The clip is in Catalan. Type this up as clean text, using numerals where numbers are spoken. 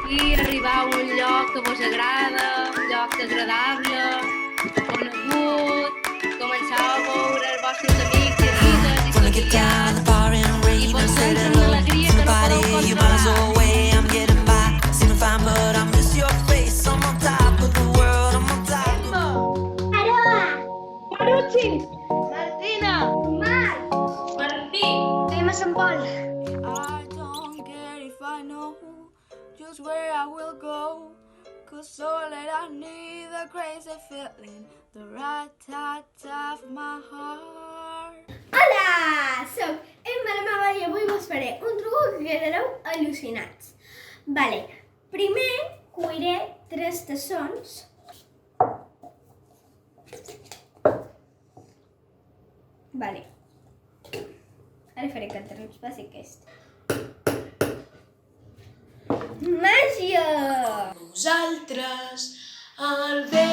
i arribar a un lloc que vos agrada, un lloc agradable, conegut, començar a veure els vostres amics i amigues i familiars i potser amb l'alegria que no podeu controlar. Martina! Marc! Martí! Anem a Sant Pol. I don't care if I know just where I will go, 'cause all that I need, the crazy feeling, the right touch of my heart. Hola! Soc Emma la Maga i avui vos faré un truc que quedareu al·lucinats. Vale, primer cuiré 3 tassons. Vale. Ara faré que el terrible passi aquest. Màgia! Nosaltres, el bé